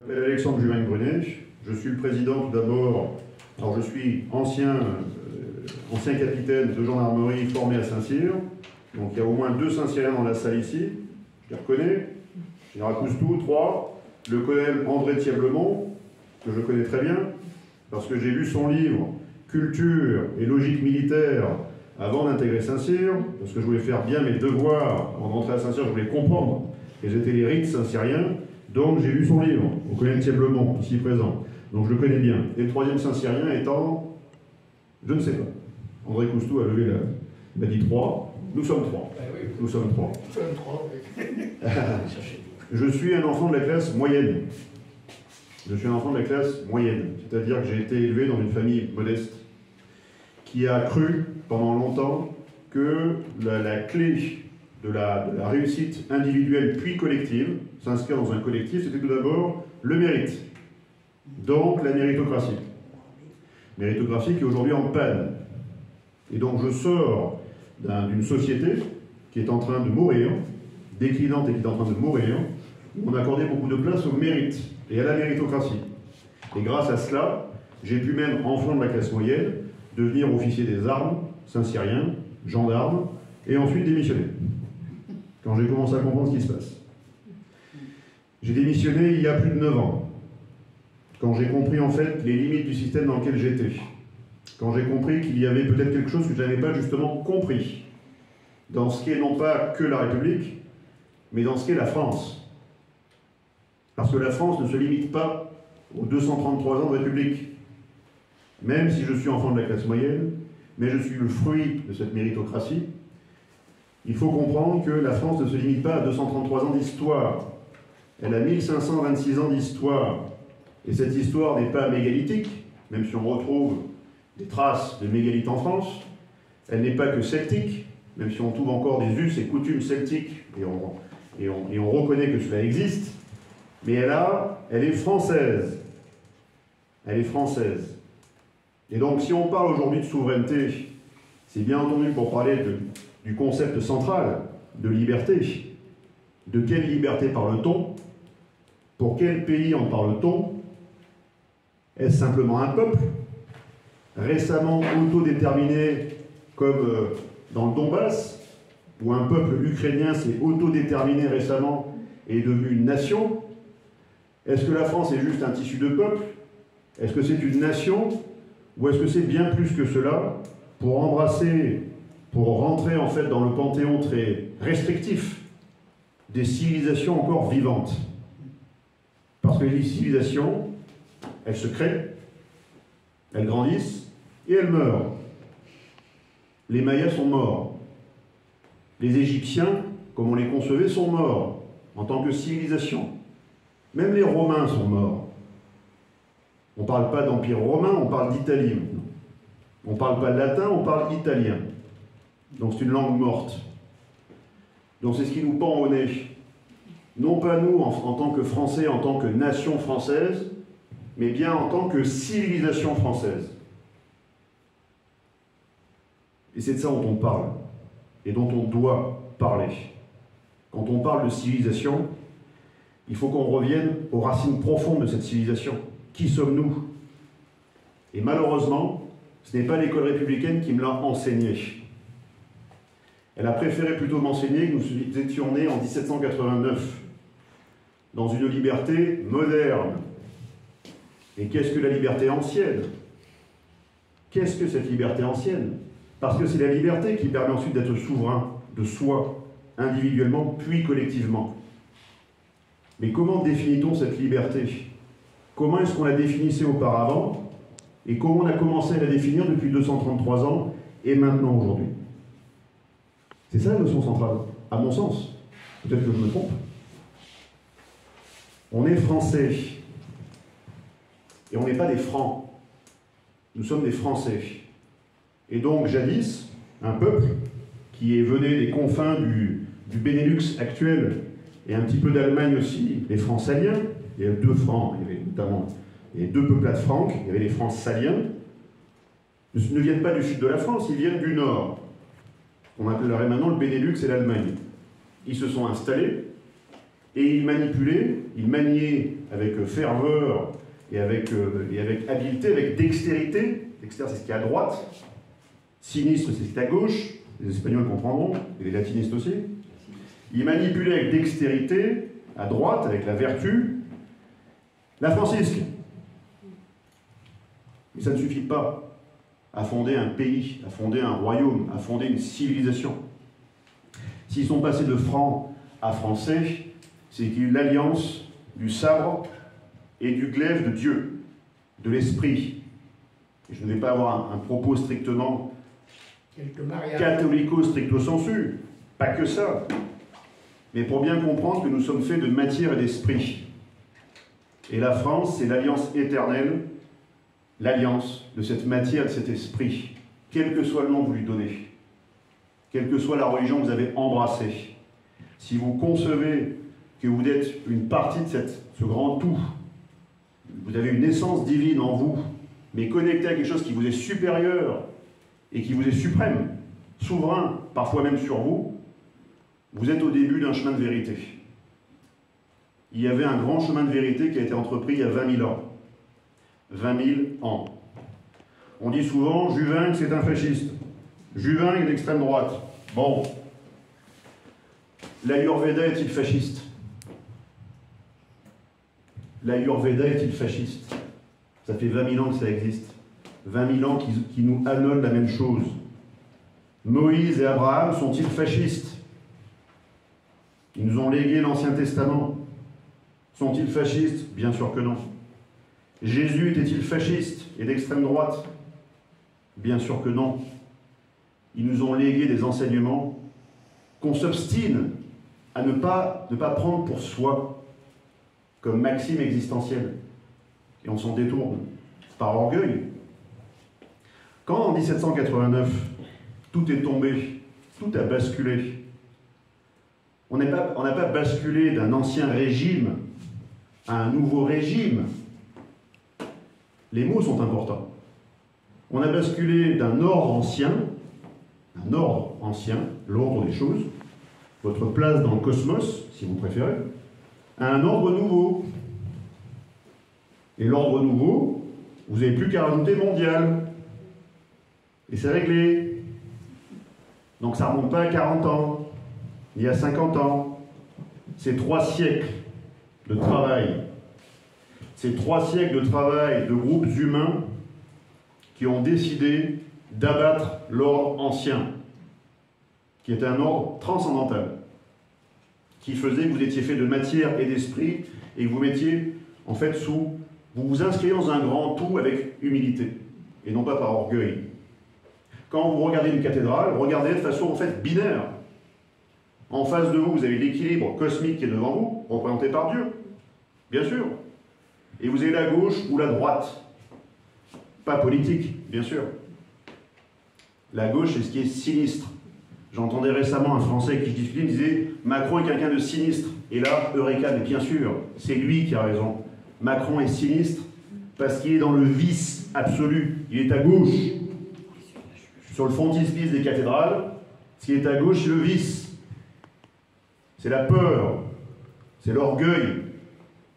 Je m'appelle Alexandre Juvin-Brunet, je suis le président tout d'abord, alors je suis ancien capitaine de gendarmerie formé à Saint-Cyr, donc il y a au moins 2 Saint-Cyriens dans la salle ici, je les reconnais, Général Coustou, 3, le colonel André Thieblemont, que je connais très bien, parce que j'ai lu son livre « Culture et logique militaire » avant d'intégrer Saint-Cyr, parce que je voulais faire bien mes devoirs avant d'entrer à Saint-Cyr, je voulais comprendre quels étaient les rites saint-cyriens. Donc j'ai lu son livre, au colonel Thieblemont, ici présent. Donc je le connais bien. Et le 3e Saint-Cyrien étant, je ne sais pas. André Coustou a levé la... Il m'a dit 3. Nous sommes 3. Nous sommes 3. Nous sommes 3, oui. Je suis un enfant de la classe moyenne. Je suis un enfant de la classe moyenne. C'est-à-dire que j'ai été élevé dans une famille modeste qui a cru pendant longtemps que la clé de la réussite individuelle puis collective, s'inscrire dans un collectif, c'était tout d'abord le mérite. Donc la méritocratie. Méritocratie qui est aujourd'hui en panne. Et donc je sors d'une société qui est en train de mourir, déclinante et qui est en train de mourir, où on accordait beaucoup de place au mérite et à la méritocratie. Et grâce à cela, j'ai pu même, enfant de la classe moyenne, devenir officier des armes, Saint-Cyrien, gendarme, et ensuite démissionner. Quand j'ai commencé à comprendre ce qui se passe. J'ai démissionné il y a plus de 9 ans, quand j'ai compris en fait les limites du système dans lequel j'étais, quand j'ai compris qu'il y avait peut-être quelque chose que je n'avais pas justement compris dans ce qu'est non pas que la République, mais dans ce qu'est la France. Parce que la France ne se limite pas aux 233 ans de République, même si je suis enfant de la classe moyenne, mais je suis le fruit de cette méritocratie. Il faut comprendre que la France ne se limite pas à 233 ans d'histoire. Elle a 1526 ans d'histoire. Et cette histoire n'est pas mégalithique, même si on retrouve des traces de mégalithes en France. Elle n'est pas que celtique, même si on trouve encore des us et coutumes celtiques, et on reconnaît que cela existe. Mais elle est française. Elle est française. Et donc, si on parle aujourd'hui de souveraineté, c'est bien entendu pour parler du concept central de liberté. De quelle liberté parle-t-on? Pour quel pays en parle-t-on? Est-ce simplement un peuple, récemment autodéterminé comme dans le Donbass, où un peuple ukrainien s'est autodéterminé récemment et est devenu une nation? Est-ce que la France est juste un tissu de peuple? Est-ce que c'est une nation? Ou est-ce que c'est bien plus que cela pour rentrer en fait dans le panthéon très restrictif des civilisations encore vivantes? Parce que les civilisations, elles se créent, elles grandissent et elles meurent. Les Mayas sont morts. Les Égyptiens, comme on les concevait, sont morts en tant que civilisation. Même les Romains sont morts. On ne parle pas d'Empire romain, on parle d'Italie maintenant. On ne parle pas de latin, on parle italien. Donc c'est une langue morte. Donc c'est ce qui nous pend au nez. Non pas nous en tant que Français, en tant que nation française, mais bien en tant que civilisation française. Et c'est de ça dont on parle, et dont on doit parler. Quand on parle de civilisation, il faut qu'on revienne aux racines profondes de cette civilisation. Qui sommes-nous? Et malheureusement, ce n'est pas l'école républicaine qui me l'a enseigné. Elle a préféré plutôt m'enseigner que nous étions nés en 1789, dans une liberté moderne. Et qu'est-ce que la liberté ancienne? Qu'est-ce que cette liberté ancienne? Parce que c'est la liberté qui permet ensuite d'être souverain de soi, individuellement puis collectivement. Mais comment définit-on cette liberté? Comment est-ce qu'on la définissait auparavant? Et comment on a commencé à la définir depuis 233 ans et maintenant aujourd'hui? C'est ça la notion centrale, à mon sens. Peut-être que je me trompe. On est français. Et on n'est pas des francs. Nous sommes des Français. Et donc, jadis, un peuple qui venait des confins du Benelux actuel, et un petit peu d'Allemagne aussi, les francs saliens, il y avait 2 francs, il y avait notamment 2 peuplades franques, il y avait les francs saliens, ne viennent pas du sud de la France, ils viennent du nord. On appellerait maintenant le Benelux et l'Allemagne. Ils se sont installés, et ils manipulaient, ils maniaient avec ferveur et avec habileté, avec dextérité. Dextère, c'est ce qui est à droite. Sinistre, c'est ce qui est à gauche. Les Espagnols comprendront, et les latinistes aussi. Il manipulait avec dextérité, à droite, avec la vertu, la francisque. Mais ça ne suffit pas à fonder un pays, à fonder un royaume, à fonder une civilisation. S'ils sont passés de francs à français, c'est qu'il y a eu l'alliance du sabre et du glaive de Dieu, de l'esprit. Et je ne vais pas avoir un propos strictement catholico stricto sensu, pas que ça, mais pour bien comprendre que nous sommes faits de matière et d'esprit. Et la France, c'est l'alliance éternelle, l'alliance de cette matière et de cet esprit, quel que soit le nom que vous lui donnez, quelle que soit la religion que vous avez embrassée. Si vous concevez que vous êtes une partie de ce grand tout, vous avez une essence divine en vous, mais connecté à quelque chose qui vous est supérieur et qui vous est suprême, souverain, parfois même sur vous, vous êtes au début d'un chemin de vérité. Il y avait un grand chemin de vérité qui a été entrepris il y a 20 000 ans. 20 000 ans. On dit souvent, Juvingue, c'est un fasciste. Juvingue est d'extrême droite. Bon. L'Ayurveda est-il fasciste? L'Ayurveda est-il fasciste? Ça fait 20 000 ans que ça existe. 20 000 ans qui nous annulent la même chose. Moïse et Abraham sont-ils fascistes? Ils nous ont légué l'Ancien Testament. Sont-ils fascistes? Bien sûr que non. Jésus était-il fasciste et d'extrême droite? Bien sûr que non. Ils nous ont légué des enseignements qu'on s'obstine à ne pas prendre pour soi, comme maxime existentielle. Et on s'en détourne, par orgueil. Quand en 1789, tout est tombé, tout a basculé, on n'a pas basculé d'un ancien régime à un nouveau régime. Les mots sont importants. On a basculé d'un ordre ancien, l'ordre des choses, votre place dans le cosmos, si vous préférez, à un ordre nouveau. Et l'ordre nouveau, vous n'avez plus qu'à rajouter mondial. Et c'est réglé. Donc ça ne remonte pas à 40 ans, ni à 50 ans. C'est 3 siècles de travail. C'est 3 siècles de travail de groupes humains qui ont décidé d'abattre l'ordre ancien, qui est un ordre transcendantal, qui faisait que vous étiez fait de matière et d'esprit, et que vous mettiez, en fait, vous vous inscrivez dans un grand tout avec humilité, et non pas par orgueil. Quand vous regardez une cathédrale, regardez de façon, en fait, binaire. En face de vous, vous avez l'équilibre cosmique qui est devant vous, représenté par Dieu, bien sûr. Et vous avez la gauche ou la droite. Pas politique, bien sûr. La gauche, c'est ce qui est sinistre. J'entendais récemment un Français qui disait « Macron est quelqu'un de sinistre ». Et là, Eureka, mais bien sûr, c'est lui qui a raison. Macron est sinistre parce qu'il est dans le vice absolu. Il est à gauche. Sur le frontispice des cathédrales, ce qui est à gauche, c'est le vice. C'est la peur. C'est l'orgueil.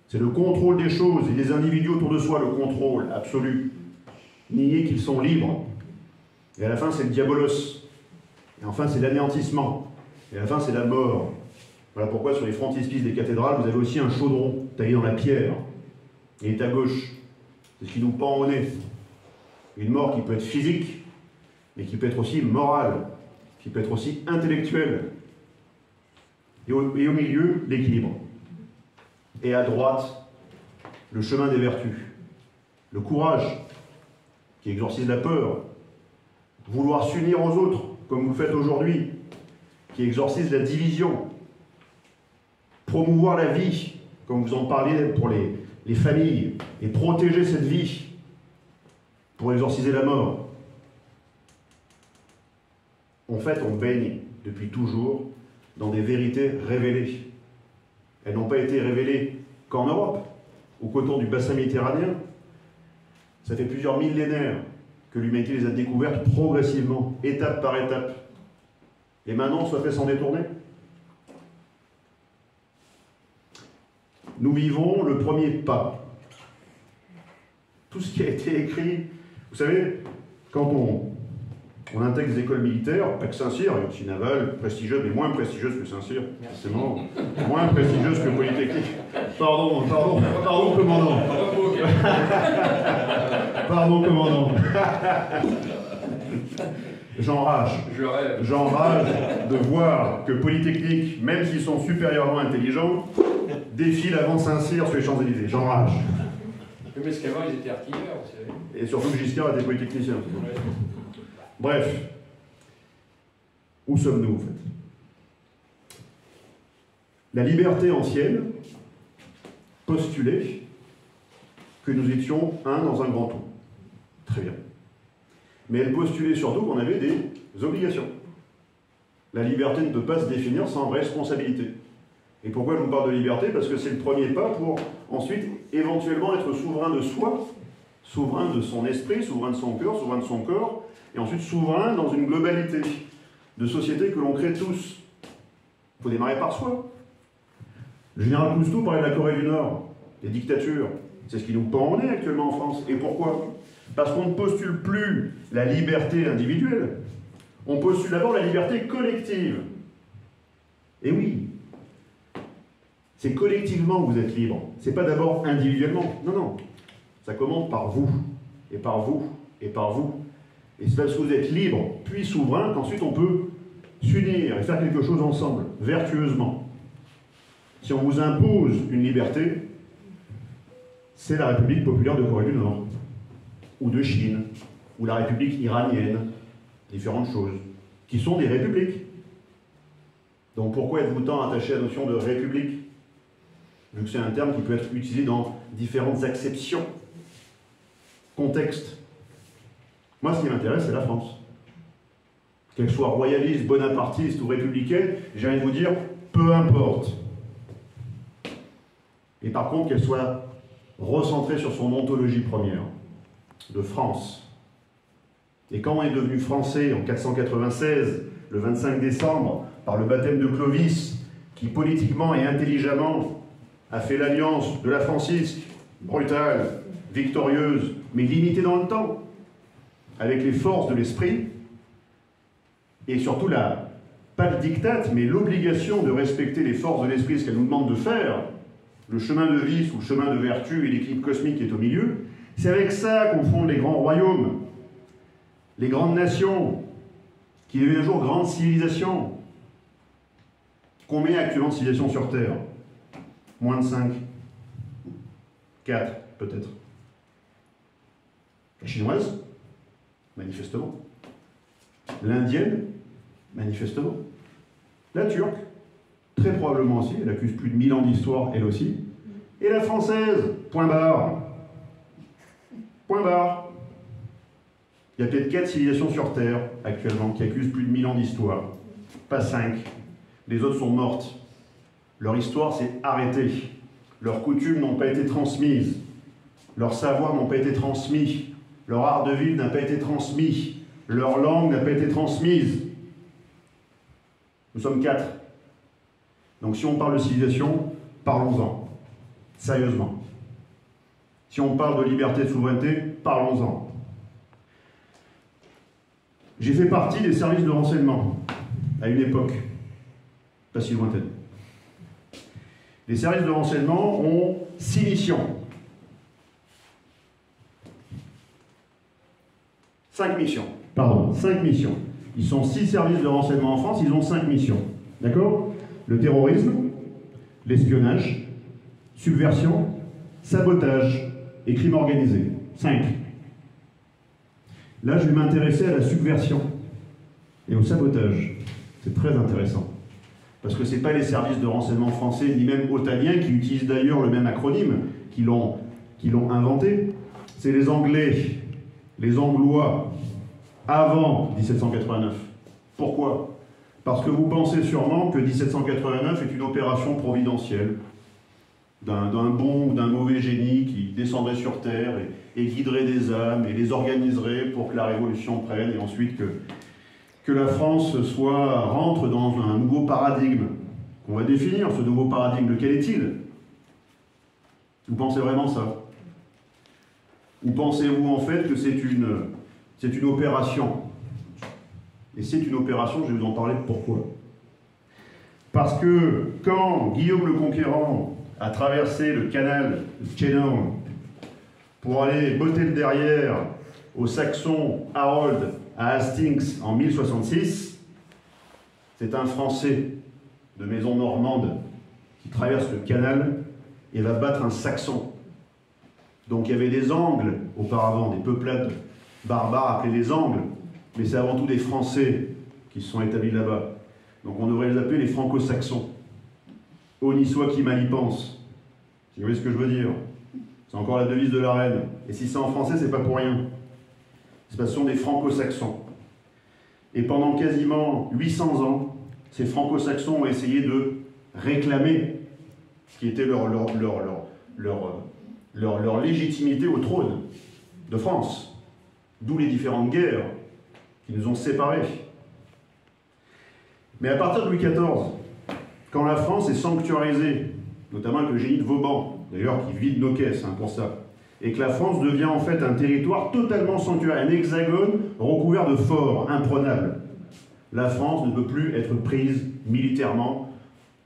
C'est le contrôle des choses et des individus autour de soi, le contrôle absolu. Nier qu'ils sont libres. Et à la fin, c'est le diabolos. Et enfin, c'est l'anéantissement. Et à la fin, c'est la mort. Voilà pourquoi sur les frontispices des cathédrales, vous avez aussi un chaudron taillé dans la pierre. Il est à gauche. C'est ce qui nous pend au nez. Une mort qui peut être physique, mais qui peut être aussi morale, qui peut être aussi intellectuelle. Et au milieu, l'équilibre. Et à droite, le chemin des vertus. Le courage, qui exorcise la peur. Vouloir s'unir aux autres, comme vous le faites aujourd'hui, qui exorcise la division. Promouvoir la vie, comme vous en parliez pour les familles, et protéger cette vie pour exorciser la mort. En fait, on baigne depuis toujours dans des vérités révélées. Elles n'ont pas été révélées qu'en Europe, ou qu'autour du bassin méditerranéen. Ça fait plusieurs millénaires que l'humanité les a découvertes progressivement, étape par étape. Et maintenant, on souhaiterait s'en détourner. nous vivons le premier pas. Tout ce qui a été écrit, vous savez, quand on intègre des écoles militaires, pas que Saint-Cyr, il y a aussi Naval, prestigieuse, mais moins prestigieuse que Saint-Cyr, forcément, moins prestigieuse que Polytechnique. Pardon, commandant. Pardon, commandant. J'enrage de voir que Polytechnique, même s'ils sont supérieurement intelligents, défilent avant Saint-Cyr sur les Champs-Élysées. J'enrage. Mais parce qu'avant, ils étaient artilleurs, vous savez. Et surtout que Giscard était polytechnicien. Ouais. Bref, où sommes-nous en fait? La liberté ancienne postulait que nous étions un dans un grand tout. Très bien. Mais elle postulait surtout qu'on avait des obligations. La liberté ne peut pas se définir sans responsabilité. Et pourquoi je vous parle de liberté? Parce que c'est le premier pas pour ensuite éventuellement être souverain de soi, souverain de son esprit, souverain de son cœur, souverain de son corps, et ensuite souverain dans une globalité de société que l'on crée tous. Il faut démarrer par soi. Le général Cousteau parlait de la Corée du Nord, des dictatures. C'est ce qui nous pend au nez actuellement en France. Et pourquoi? Parce qu'on ne postule plus la liberté individuelle, on postule d'abord la liberté collective. Et oui, c'est collectivement que vous êtes libre. C'est pas d'abord individuellement. Non, non. Ça commence par vous, et par vous, et par vous. Et c'est parce que vous êtes libre, puis souverain, qu'ensuite on peut s'unir et faire quelque chose ensemble, vertueusement. Si on vous impose une liberté, c'est la République populaire de Corée du Nord, ou de Chine, ou la République iranienne, différentes choses, qui sont des républiques. Donc pourquoi êtes-vous tant attaché à la notion de république? Vu que c'est un terme qui peut être utilisé dans différentes acceptions, contextes. Moi, ce qui m'intéresse, c'est la France. Qu'elle soit royaliste, bonapartiste ou républicaine, j'ai envie de vous dire, peu importe. Et par contre, qu'elle soit recentrée sur son ontologie première, de France. Et quand on est devenu français en 496, le 25 décembre, par le baptême de Clovis, qui politiquement et intelligemment a fait l'alliance de la francisque, brutale, victorieuse, mais limitée dans le temps, avec les forces de l'esprit, et surtout pas le diktat, mais l'obligation de respecter les forces de l'esprit, ce qu'elles nous demandent de faire, le chemin de vice ou le chemin de vertu et l'équilibre cosmique qui est au milieu, c'est avec ça qu'on fonde les grands royaumes, les grandes nations, qui deviennent un jour grandes civilisations. Combien actuellement de civilisations sur Terre? Moins de 5. 4, peut-être. La chinoise? Manifestement. L'indienne? Manifestement. La turque? Très probablement aussi, elle accuse plus de 1000 ans d'histoire, elle aussi. Et la française? Point barre. Point barre. Il y a peut-être 4 civilisations sur Terre, actuellement, qui accusent plus de 1000 ans d'histoire. Pas 5. Les autres sont mortes. Leur histoire s'est arrêtée. Leurs coutumes n'ont pas été transmises. Leurs savoirs n'ont pas été transmis. Leur art de vivre n'a pas été transmis. Leur langue n'a pas été transmise. Nous sommes 4. Donc si on parle de civilisation, parlons-en. Sérieusement. Si on parle de liberté et de souveraineté, parlons-en. J'ai fait partie des services de renseignement à une époque, pas si lointaine. Les services de renseignement ont 6 missions. 5 missions. Pardon, 5 missions. Ils sont 6 services de renseignement en France, ils ont 5 missions. D'accord? Le terrorisme, l'espionnage, subversion, sabotage et crime organisé. 5. Là, je vais m'intéresser à la subversion et au sabotage. C'est très intéressant. Parce que ce n'est pas les services de renseignement français, ni même otaniens, qui utilisent d'ailleurs le même acronyme, qui l'ont inventé. C'est les Anglais, les Anglois, avant 1789. Pourquoi? Parce que vous pensez sûrement que 1789 est une opération providentielle, d'un bon ou d'un mauvais génie qui descendrait sur Terre et guiderait des âmes et les organiserait pour que la Révolution prenne et ensuite que la France rentre dans un nouveau paradigme. On va définir ce nouveau paradigme. Lequel est-il? Vous pensez vraiment ça? Ou pensez-vous en fait que c'est une opération? Et c'est une opération, je vais vous en parler pourquoi. Parce que quand Guillaume le Conquérant a traversé le canal de Channel pour aller botter le derrière au Saxon Harold à Hastings en 1066, c'est un Français de maison normande qui traverse le canal et va battre un Saxon. Donc il y avait des Angles auparavant, des peuplades barbares appelées les Angles, mais c'est avant tout des Français qui se sont établis là-bas. Donc on devrait les appeler les Franco-Saxons. Honni soit qui mal y pense. Si vous voyez ce que je veux dire. C'est encore la devise de la reine. Et si c'est en français, c'est pas pour rien. C'est parce que ce sont des Franco-Saxons. Et pendant quasiment 800 ans, ces Franco-Saxons ont essayé de réclamer ce qui était leur légitimité au trône de France. D'où les différentes guerres qui nous ont séparés. Mais à partir de Louis XIV, quand la France est sanctuarisée, notamment avec le génie de Vauban, d'ailleurs qui vide nos caisses pour ça, et que la France devient en fait un territoire totalement sanctuaire, un hexagone recouvert de forts, imprenable, la France ne peut plus être prise militairement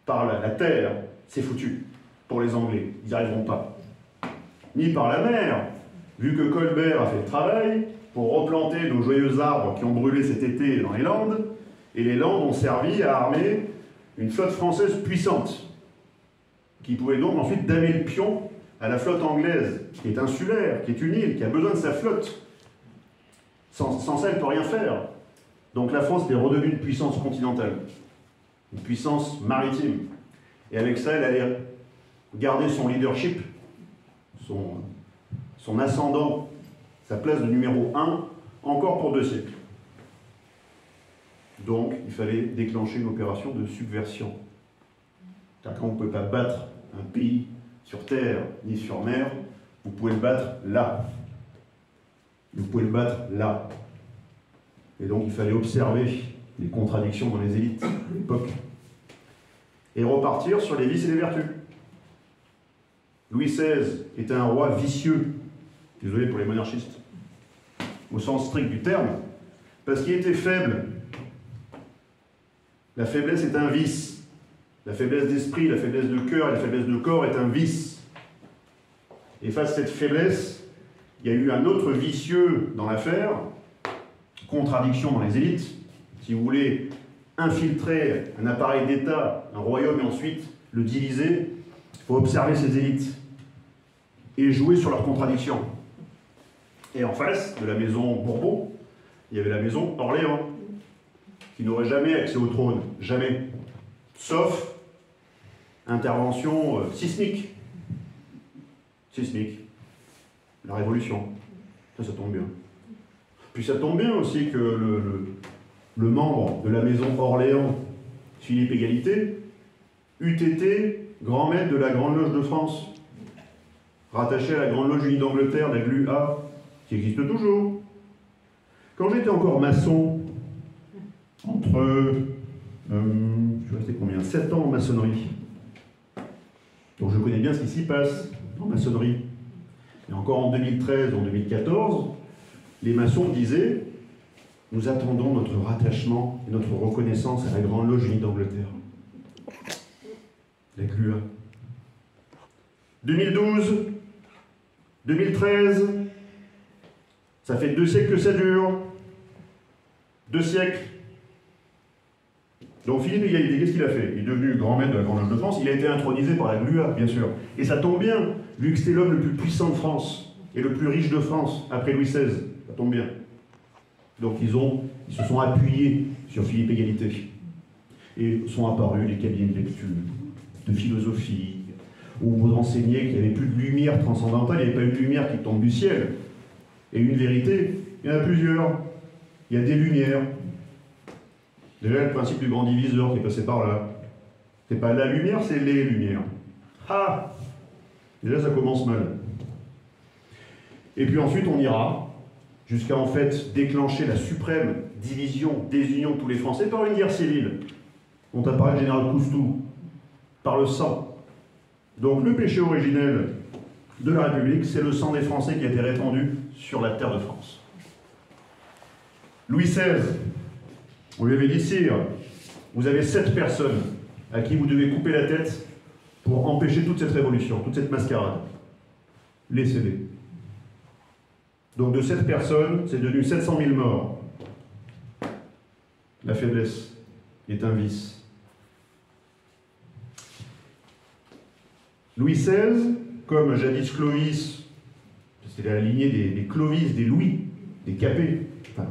par la terre, c'est foutu pour les Anglais, ils n'y arriveront pas. Ni par la mer, vu que Colbert a fait le travail pour replanter nos joyeux arbres qui ont brûlé cet été dans les Landes, et les Landes ont servi à armer une flotte française puissante, qui pouvait donc ensuite damer le pion à la flotte anglaise, qui est insulaire, qui est une île, qui a besoin de sa flotte. Sans ça, elle ne peut rien faire. Donc la France était redevenue une puissance continentale, une puissance maritime. Et avec ça, elle allait garder son leadership, son ascendant, sa place de numéro 1, encore pour 2 siècles. Donc, il fallait déclencher une opération de subversion. Car quand on ne peut pas battre un pays sur terre ni sur mer, vous pouvez le battre là. Vous pouvez le battre là. Et donc, il fallait observer les contradictions dans les élites de l'époque et repartir sur les vices et les vertus. Louis XVI était un roi vicieux, désolé pour les monarchistes, au sens strict du terme, parce qu'il était faible. La faiblesse est un vice. La faiblesse d'esprit, la faiblesse de cœur et la faiblesse de corps est un vice. Et face à cette faiblesse, il y a eu un autre vicieux dans l'affaire, contradiction dans les élites. Si vous voulez infiltrer un appareil d'État, un royaume et ensuite le diviser, il faut observer ces élites et jouer sur leurs contradictions. Et en face de la maison Bourbon, il y avait la maison Orléans, qui n'aurait jamais accès au trône, jamais, sauf intervention sismique. Sismique. La Révolution. Ça tombe bien. Puis ça tombe bien aussi que le membre de la maison Orléans, Philippe Égalité, eût été grand maître de la Grande Loge de France, rattaché à la Grande Loge unie d'Angleterre, la GLUA, qui existe toujours. Quand j'étais encore maçon, entre, je suis resté combien, 7 ans en maçonnerie. Donc je connais bien ce qui s'y passe en maçonnerie. Et encore en 2013, en 2014, les maçons disaient « Nous attendons notre rattachement et notre reconnaissance à la Grande Loge unie d'Angleterre. » La GLUA. 2012, 2013, ça fait 2 siècles que ça dure. 2 siècles. Donc Philippe Égalité, qu'est-ce qu'il a fait? Il est devenu grand maître de la Grande Loge de France, il a été intronisé par la GLUA, bien sûr. Et ça tombe bien, vu que c'était l'homme le plus puissant de France, et le plus riche de France, après Louis XVI. Ça tombe bien. Donc ils se sont appuyés sur Philippe Égalité. Et sont apparus les cabinets de lecture, de philosophie, où vous enseignez qu'il n'y avait plus de lumière transcendantale, il n'y avait pas une lumière qui tombe du ciel. Et une vérité, il y en a plusieurs. Il y a des lumières. Déjà, le principe du grand diviseur qui est passé par là. C'est pas la lumière, c'est les lumières. Ah! Déjà, ça commence mal. Et puis ensuite, on ira jusqu'à en fait déclencher la suprême division, désunion de tous les Français par une guerre civile, dont a parlé le général Coustou, par le sang. Donc le péché originel de la République, c'est le sang des Français qui a été répandu sur la terre de France. Louis XVI, on lui avait dit, sire, vous avez 7 personnes à qui vous devez couper la tête pour empêcher toute cette révolution, toute cette mascarade. Laissez-les. Donc de 7 personnes, c'est devenu 700 000 morts. La faiblesse est un vice. Louis XVI, comme jadis Clovis, c'était la lignée des Clovis, des Louis, des Capets. Enfin,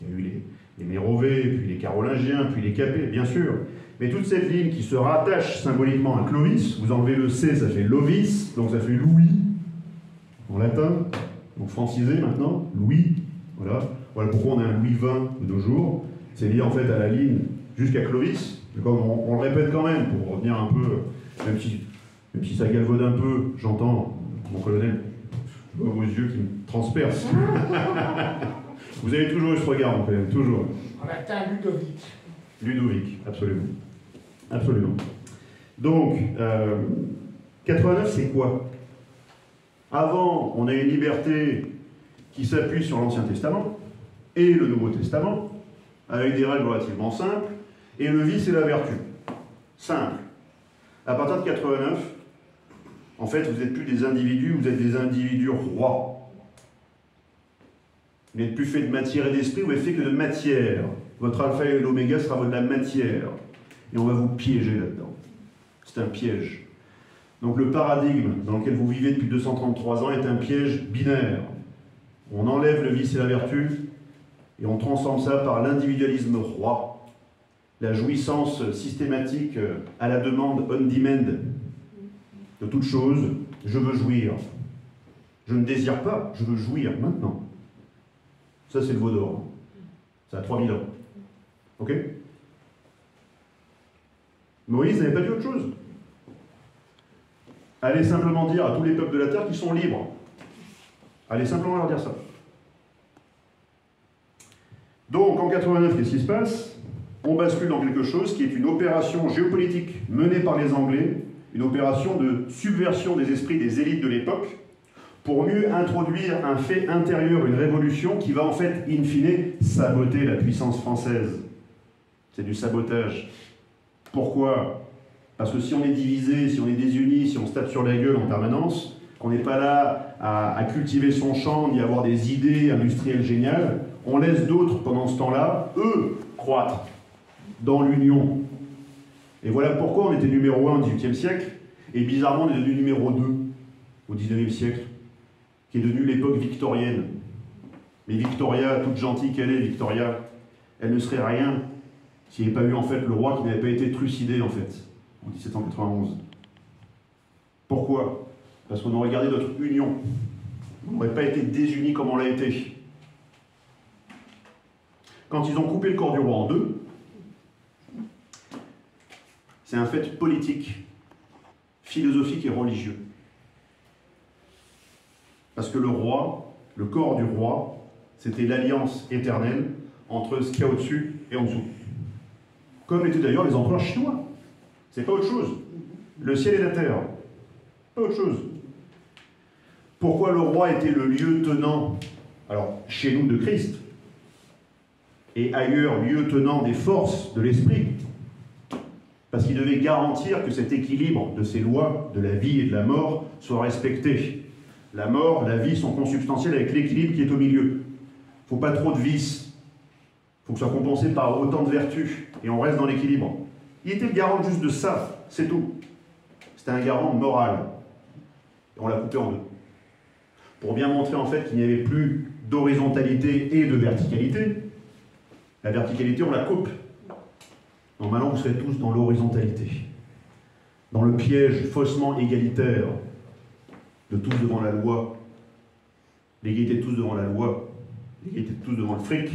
il y a eu les Mérovées, puis les Carolingiens, puis les Capets, bien sûr. Mais toute cette ligne qui se rattache symboliquement à Clovis, vous enlevez le C, ça fait Lovis, donc ça fait Louis, en latin, donc francisé maintenant, Louis, voilà. Voilà pourquoi on a un Louis XX de nos jours. C'est lié en fait à la ligne jusqu'à Clovis. On le répète quand même, pour revenir un peu, même si ça galvaude un peu, j'entends, mon colonel, je vois vos yeux qui me transpercent. Vous avez toujours eu ce regard, mon colonel, toujours. En latin, Ludovic. Ludovic, absolument. Absolument. Donc, 89, c'est quoi? Avant, on a une liberté qui s'appuie sur l'Ancien Testament et le Nouveau Testament, avec des règles relativement simples, et le vice et la vertu. Simple. À partir de 89, en fait, vous n'êtes plus des individus, vous êtes des individus rois. Vous n'êtes plus fait de matière et d'esprit, vous êtes fait que de matière. Votre alpha et l'oméga sera de la matière. Et on va vous piéger là-dedans. C'est un piège. Donc le paradigme dans lequel vous vivez depuis 233 ans est un piège binaire. On enlève le vice et la vertu, et on transforme ça par l'individualisme roi, la jouissance systématique à la demande on-demand de toute chose. Je veux jouir. Je ne désire pas, je veux jouir maintenant. Ça, c'est le veau d'or. Ça a 3000 ans. Ok? Moïse n'avait pas dit autre chose. Allez simplement dire à tous les peuples de la terre qu'ils sont libres. Allez simplement leur dire ça. Donc, en 89, qu'est-ce qui se passe? On bascule dans quelque chose qui est une opération géopolitique menée par les Anglais, une opération de subversion des esprits des élites de l'époque, pour mieux introduire un fait intérieur, une révolution qui va en fait, in fine, saboter la puissance française. C'est du sabotage. Pourquoi? Parce que si on est divisé, si on est désuni, si on se tape sur la gueule en permanence, qu'on n'est pas là à cultiver son champ, ni avoir des idées industrielles géniales, on laisse d'autres, pendant ce temps-là, eux, croître dans l'union. Et voilà pourquoi on était numéro 1 au XVIIIe siècle, et bizarrement on est devenu numéro 2 au XIXe siècle, qui est devenue l'époque victorienne. Mais Victoria, toute gentille qu'elle est, Victoria, elle ne serait rien s'il n'y avait pas eu en fait le roi qui n'avait pas été trucidé en fait, en 1791. Pourquoi? Parce qu'on aurait gardé notre union. On n'aurait pas été désunis comme on l'a été. Quand ils ont coupé le corps du roi en deux, c'est un fait politique, philosophique et religieux. Parce que le roi, le corps du roi, c'était l'alliance éternelle entre ce qu'il y a au-dessus et en dessous. Comme l'étaient d'ailleurs les empereurs chinois. C'est pas autre chose. Le ciel et la terre. Pas autre chose. Pourquoi le roi était le lieutenant, alors chez nous de Christ, et ailleurs lieutenant des forces de l'esprit? Parce qu'il devait garantir que cet équilibre de ces lois, de la vie et de la mort, soit respecté. La mort, la vie sont consubstantielles avec l'équilibre qui est au milieu. Il ne faut pas trop de vices. Il faut que ce soit compensé par autant de vertus. Et on reste dans l'équilibre. Il était le garant juste de ça, c'est tout. C'était un garant moral. Et on l'a coupé en deux. Pour bien montrer en fait qu'il n'y avait plus d'horizontalité et de verticalité. La verticalité, on la coupe. Normalement, vous serez tous dans l'horizontalité. Dans le piège faussement égalitaire de tous devant la loi. L'égalité de tous devant la loi. L'égalité de tous devant le fric.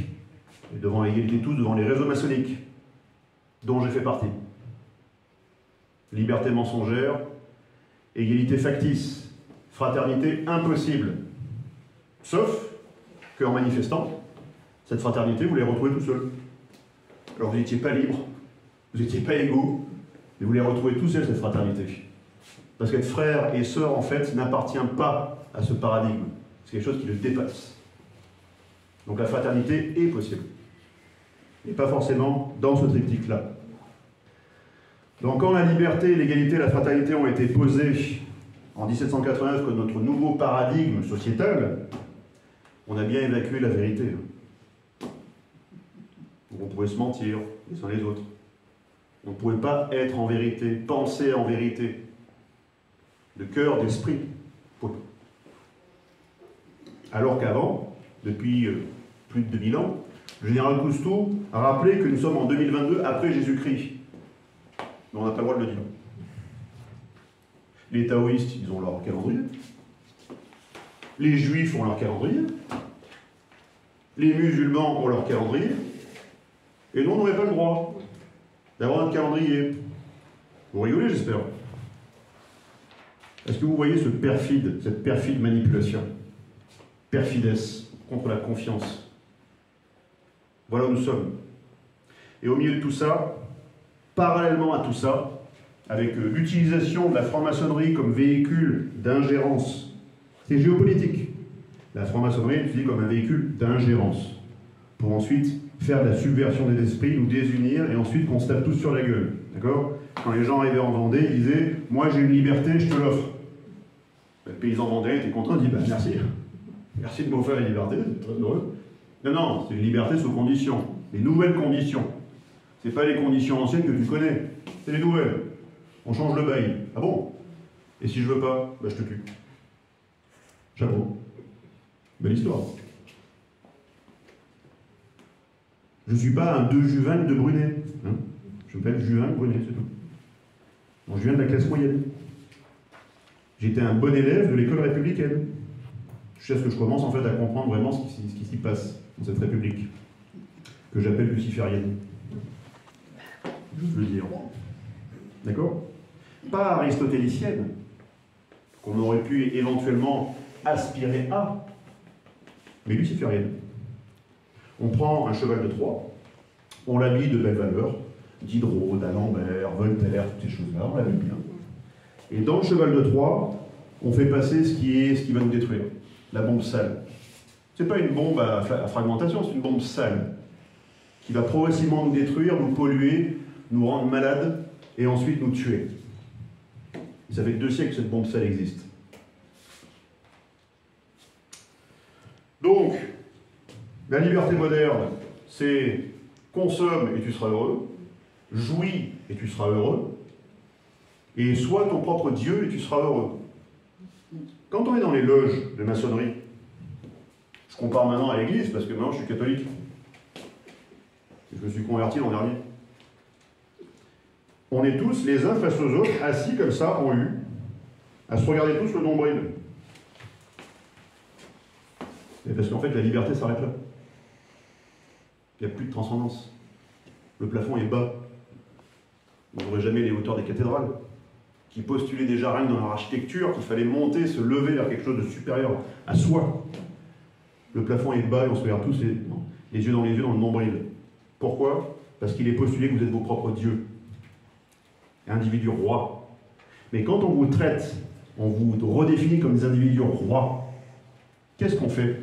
Et devant l'égalité de tous devant les réseaux maçonniques, dont j'ai fait partie. Liberté mensongère, égalité factice, fraternité impossible. Sauf qu'en manifestant, cette fraternité, vous l'avez retrouvée tout seul. Alors vous n'étiez pas libre, vous n'étiez pas égaux, mais vous l'avez retrouvée tout seul, cette fraternité. Parce qu'être frère et sœur, en fait, n'appartient pas à ce paradigme. C'est quelque chose qui le dépasse. Donc la fraternité est possible. Et pas forcément dans ce triptyque-là. Donc quand la liberté, l'égalité et la fraternité ont été posées en 1789 comme notre nouveau paradigme sociétal, on a bien évacué la vérité. On pouvait se mentir les uns les autres. On ne pouvait pas être en vérité, penser en vérité, de cœur, d'esprit. Alors qu'avant, depuis plus de 2000 ans, le général Cousteau a rappelé que nous sommes en 2022 après Jésus-Christ. Mais on n'a pas le droit de le dire. Les taoïstes, ils ont leur calendrier. Les juifs ont leur calendrier. Les musulmans ont leur calendrier. Et nous, on n'aurait pas le droit d'avoir un calendrier. Vous rigolez, j'espère. Est-ce que vous voyez cette perfide manipulation? Perfidesse contre la confiance. Voilà où nous sommes. Et au milieu de tout ça, parallèlement à tout ça, avec l'utilisation de la franc-maçonnerie comme véhicule d'ingérence, c'est géopolitique. La franc-maçonnerie est utilisée comme un véhicule d'ingérence, pour ensuite faire de la subversion des esprits, nous désunir, et ensuite qu'on se tape tous sur la gueule. D'accord? Quand les gens arrivaient en Vendée, ils disaient « Moi j'ai une liberté, je te l'offre ». Le paysan vendéen était content, il dit « Merci. Merci de m'offrir la liberté, c'est très heureux. » Non, c'est une liberté sous conditions, les nouvelles conditions. Ce n'est pas les conditions anciennes que tu connais, c'est les nouvelles. On change le bail. Ah bon? Et si je veux pas, je te tue. Chapeau. Belle histoire. Je ne suis pas un de Juvin de Brunet. Hein, je m'appelle Juvin Brunet, c'est tout. Bon, je viens de la classe moyenne. J'étais un bon élève de l'école républicaine. Jusqu'à ce que je commence en fait à comprendre vraiment ce qui s'y passe dans cette république, que j'appelle luciférienne. Je veux le dire. D'accord? Pas aristotélicienne, qu'on aurait pu éventuellement aspirer à, mais luciférienne. On prend un cheval de Troie, on l'habille de belles valeurs, Diderot, d'Alembert, Voltaire, toutes ces choses-là, on l'habille bien. Et dans le cheval de Troie, on fait passer ce qui va nous détruire, la bombe sale. C'est pas une bombe à fragmentation, c'est une bombe sale, qui va progressivement nous détruire, nous polluer, nous rendre malades, et ensuite nous tuer. Et ça fait 2 siècles que cette bombe sale existe. Donc, la liberté moderne, c'est consomme et tu seras heureux, jouis et tu seras heureux, et sois ton propre Dieu et tu seras heureux. Quand on est dans les loges de maçonnerie, je compare maintenant à l'église parce que maintenant je suis catholique. Je me suis converti l'an dernier. On est tous les uns face aux autres, assis comme ça, en U, à se regarder tous le nombril. Et parce qu'en fait, la liberté s'arrête là. Il n'y a plus de transcendance. Le plafond est bas. On n'aurait jamais les hauteurs des cathédrales, qui postulaient déjà rien que dans leur architecture, qu'il fallait monter, se lever vers quelque chose de supérieur à soi. Le plafond est bas et on se regarde tous les yeux dans le nombril. Pourquoi? Parce qu'il est postulé que vous êtes vos propres dieux. Individus rois. Mais quand on vous traite, on vous redéfinit comme des individus rois, qu'est-ce qu'on fait?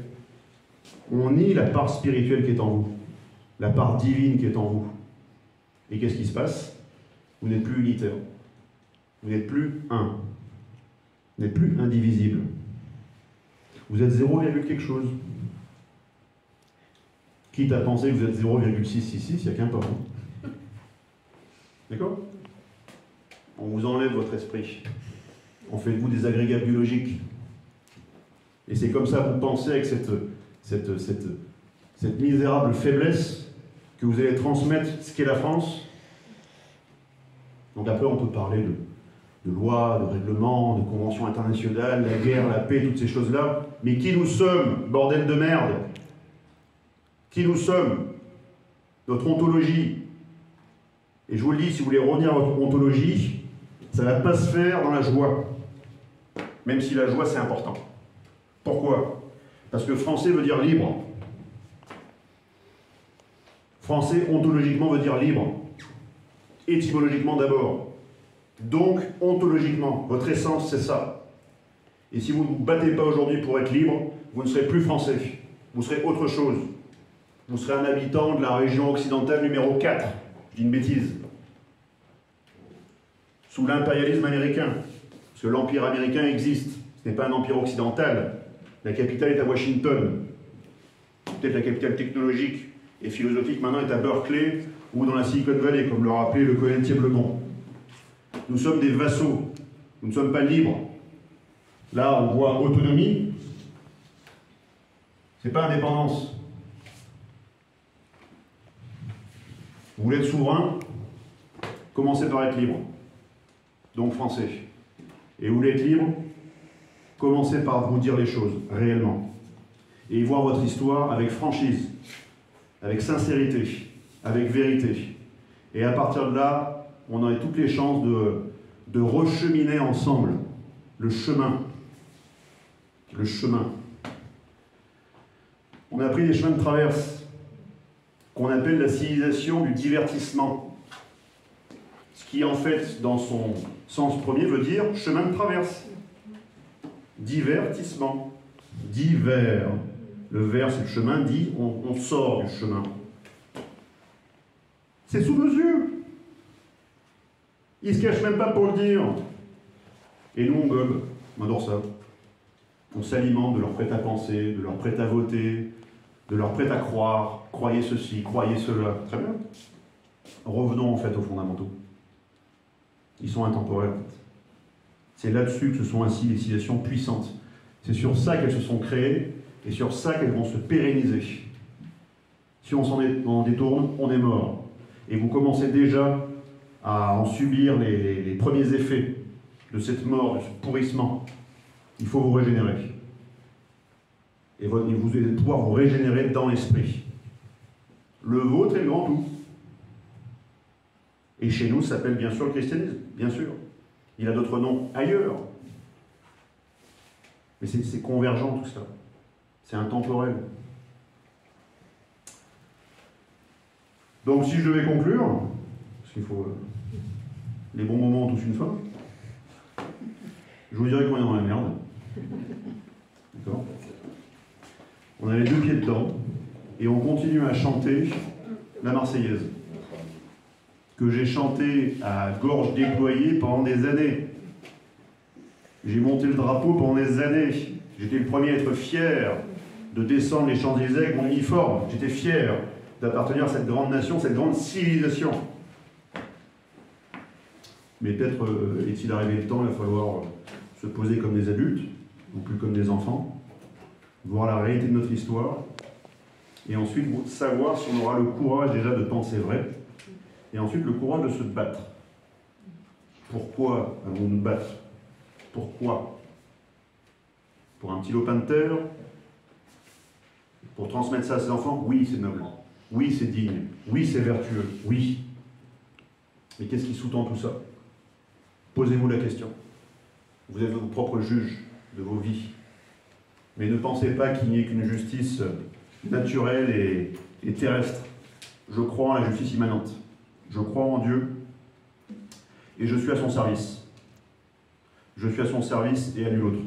On nie la part spirituelle qui est en vous, la part divine qui est en vous. Et qu'est-ce qui se passe? Vous n'êtes plus unitaire. Vous n'êtes plus un. Vous n'êtes plus indivisible. Vous êtes 0, quelque chose. Quitte à penser que vous êtes 0,666, il n'y a qu'un pas. D'accord? On vous enlève votre esprit. On fait de vous des agrégats biologiques. Et c'est comme ça que vous pensez avec cette misérable faiblesse que vous allez transmettre ce qu'est la France. Donc après, on peut parler de lois, de règlements, de conventions internationales, la guerre, la paix, toutes ces choses-là. Mais qui nous sommes, bordel de merde? Qui nous sommes? Notre ontologie. Et je vous le dis, si vous voulez revenir à votre ontologie, ça ne va pas se faire dans la joie. Même si la joie, c'est important. Pourquoi? Parce que français veut dire libre. Français, ontologiquement, veut dire libre. Étymologiquement d'abord. Donc, ontologiquement, votre essence, c'est ça. Et si vous ne vous battez pas aujourd'hui pour être libre, vous ne serez plus français. Vous serez autre chose. Vous serez un habitant de la région occidentale numéro 4. Je dis une bêtise. Sous l'impérialisme américain. Parce que l'empire américain existe. Ce n'est pas un empire occidental. La capitale est à Washington. Peut-être la capitale technologique et philosophique maintenant est à Berkeley ou dans la Silicon Valley, comme le rappelait le colonel Thièblemont. Nous sommes des vassaux. Nous ne sommes pas libres. Là, on voit autonomie. C'est pas indépendance. Vous voulez être souverain? Commencez par être libre. Donc français. Et vous voulez être libre? Commencez par vous dire les choses, réellement. Et voir votre histoire avec franchise, avec sincérité, avec vérité. Et à partir de là, on a toutes les chances de recheminer ensemble le chemin. Le chemin. On a pris des chemins de traverse qu'on appelle la civilisation du divertissement. Ce qui, en fait, dans son sens premier, veut dire chemin de traverse. Divertissement. Divers. Le vers, c'est le chemin, dit, on sort du chemin. C'est sous nos yeux. Ils ne se cachent même pas pour le dire. Et nous, on gobe. On adore ça. On s'alimente de leur prêt-à-penser, de leur prêt-à-voter, de leur prêt à croire. Croyez ceci, croyez cela. Très bien. Revenons en fait aux fondamentaux. Ils sont intemporels. C'est là-dessus que se sont ainsi les civilisations puissantes. C'est sur ça qu'elles se sont créées et sur ça qu'elles vont se pérenniser. Si on s'en détourne, on est mort. Et vous commencez déjà à en subir les premiers effets de cette mort, de ce pourrissement. Il faut vous régénérer. Et vous allez pouvoir vous régénérer dans l'esprit. Le vôtre est le grand tout. Et chez nous, ça s'appelle bien sûr le christianisme, bien sûr. Il a d'autres noms ailleurs. Mais c'est convergent tout ça. C'est intemporel. Donc si je devais conclure, parce qu'il faut... les bons moments ont tous une fin, je vous dirais qu'on est dans la merde. D'accord? On a les deux pieds dedans, et on continue à chanter la Marseillaise, que j'ai chantée à gorge déployée pendant des années. J'ai monté le drapeau pendant des années. J'étais le premier à être fier de descendre les Champs-Élysées avec mon uniforme. J'étais fier d'appartenir à cette grande nation, cette grande civilisation. Mais peut-être est-il arrivé le temps, il va falloir se poser comme des adultes, non plus comme des enfants, voir la réalité de notre histoire, et ensuite savoir si on aura le courage déjà de penser vrai, et ensuite le courage de se battre. Pourquoi allons-nous nous battre? Pourquoi? Pour un petit lopin de terre? Pour transmettre ça à ses enfants? Oui, c'est noble. Oui, c'est digne. Oui, c'est vertueux. Oui. Mais qu'est-ce qui sous-tend tout ça? Posez-vous la question. Vous êtes vos propres juges de vos vies. Mais ne pensez pas qu'il n'y ait qu'une justice naturelle et terrestre. Je crois en la justice immanente. Je crois en Dieu et je suis à son service. Je suis à son service et à nul autre.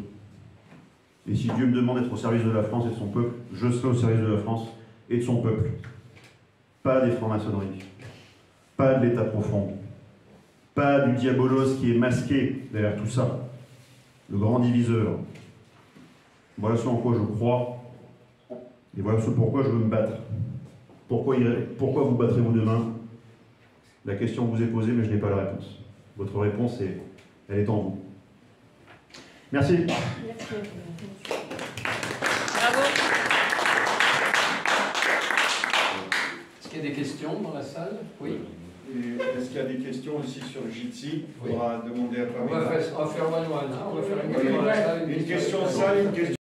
Et si Dieu me demande d'être au service de la France et de son peuple, je serai au service de la France et de son peuple. Pas des francs-maçonneries, pas de l'État profond, pas du diabolos qui est masqué derrière tout ça, le grand diviseur. Voilà ce en quoi je crois, et voilà ce pourquoi je veux me battre. Pourquoi vous battrez-vous demain? La question vous est posée, mais je n'ai pas la réponse. Votre réponse, elle est en vous. Merci. Merci. Bravo. Est-ce qu'il y a des questions dans la salle? Oui. Est-ce qu'il y a des questions aussi sur le Jitsi? Il faudra demander à On va faire one-one, hein. On va faire une question dans la salle. Une question salle, une question.